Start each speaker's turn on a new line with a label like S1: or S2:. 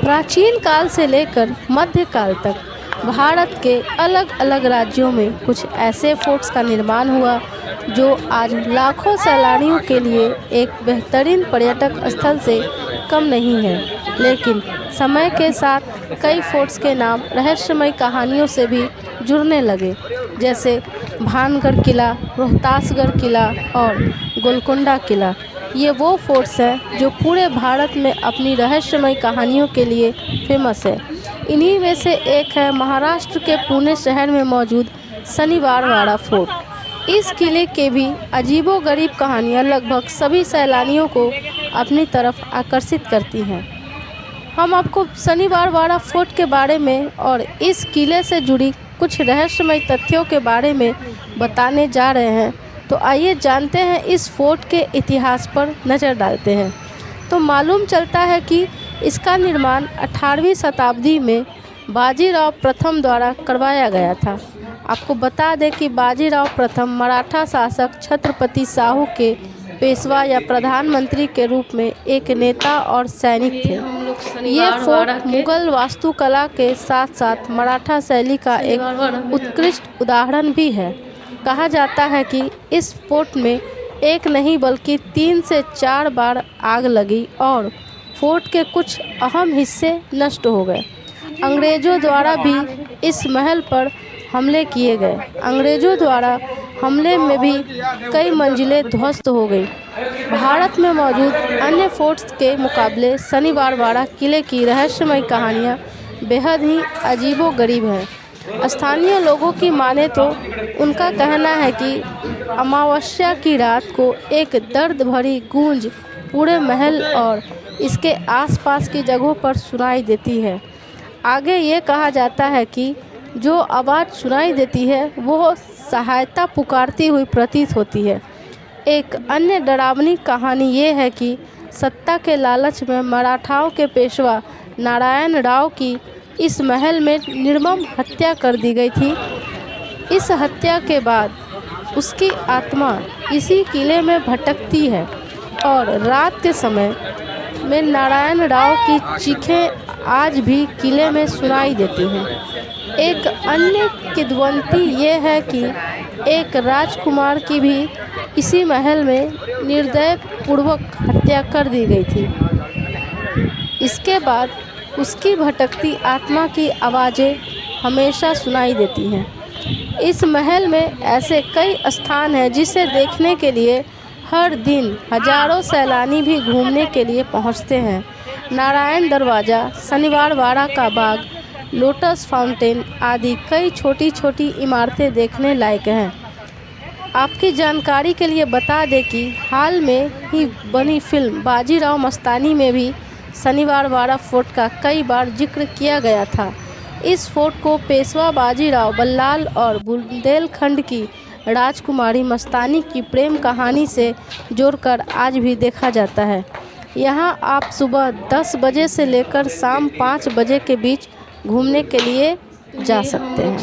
S1: प्राचीन काल से लेकर मध्यकाल तक भारत के अलग अलग राज्यों में कुछ ऐसे फोर्ट्स का निर्माण हुआ जो आज लाखों सैलानियों के लिए एक बेहतरीन पर्यटक स्थल से कम नहीं है। लेकिन समय के साथ कई फोर्ट्स के नाम रहस्यमय कहानियों से भी जुड़ने लगे, जैसे भानगढ़ किला, रोहतासगढ़ किला और गोलकुंडा किला। ये वो फोर्ट्स हैं जो पूरे भारत में अपनी रहस्यमय कहानियों के लिए फेमस है। इन्हीं में से एक है महाराष्ट्र के पुणे शहर में मौजूद शनिवारवाड़ा फोर्ट। इस किले के भी अजीबोगरीब कहानियाँ लगभग सभी सैलानियों को अपनी तरफ आकर्षित करती हैं। हम आपको शनिवारवाड़ा फोर्ट के बारे में और इस किले से जुड़ी कुछ रहस्यमय तथ्यों के बारे में बताने जा रहे हैं। तो आइए जानते हैं इस फोर्ट के इतिहास पर नज़र डालते हैं। तो मालूम चलता है कि इसका निर्माण 18वीं शताब्दी में बाजीराव प्रथम द्वारा करवाया गया था। आपको बता दें कि बाजीराव प्रथम मराठा शासक छत्रपति शाहू के पेशवा या प्रधानमंत्री के रूप में एक नेता और सैनिक थे। ये फोर्ट मुगल वास्तुकला के साथ साथ मराठा शैली का एक उत्कृष्ट उदाहरण भी है। कहा जाता है कि इस फोर्ट में एक नहीं बल्कि 3 से 4 बार आग लगी और फोर्ट के कुछ अहम हिस्से नष्ट हो गए। अंग्रेज़ों द्वारा भी इस महल पर हमले किए गए। अंग्रेज़ों द्वारा हमले में भी कई मंजिलें ध्वस्त हो गई। भारत में मौजूद अन्य फोर्ट्स के मुकाबले शनिवारवाड़ा किले की रहस्यमय कहानियाँ बेहद ही अजीबोगरीब हैं। स्थानीय लोगों की माने तो उनका कहना है कि अमावस्या की रात को एक दर्द भरी गूंज पूरे महल और इसके आसपास की जगहों पर सुनाई देती है। आगे ये कहा जाता है कि जो आवाज़ सुनाई देती है वो सहायता पुकारती हुई प्रतीत होती है। एक अन्य डरावनी कहानी ये है कि सत्ता के लालच में मराठाओं के पेशवा नारायण राव की इस महल में निर्मम हत्या कर दी गई थी। इस हत्या के बाद उसकी आत्मा इसी किले में भटकती है और रात के समय में नारायण राव की चीखें आज भी किले में सुनाई देती हैं। एक अन्य किंवदंती ये है कि एक राजकुमार की भी इसी महल में निर्दयपूर्वक हत्या कर दी गई थी। इसके बाद उसकी भटकती आत्मा की आवाज़ें हमेशा सुनाई देती हैं। इस महल में ऐसे कई स्थान हैं जिसे देखने के लिए हर दिन हजारों सैलानी भी घूमने के लिए पहुंचते हैं। नारायण दरवाज़ा, शनिवारवाड़ा का बाग, लोटस फाउंटेन आदि कई छोटी छोटी इमारतें देखने लायक हैं। आपकी जानकारी के लिए बता दें कि हाल में ही बनी फिल्म बाजीराव मस्तानी में भी शनिवारवाड़ा फोर्ट का कई बार जिक्र किया गया था। इस फोर्ट को पेशवा बाजीराव बल्लाल और बुंदेलखंड की राजकुमारी मस्तानी की प्रेम कहानी से जोड़कर आज भी देखा जाता है। यहाँ आप सुबह 10 बजे से लेकर शाम 5 बजे के बीच घूमने के लिए जा सकते हैं।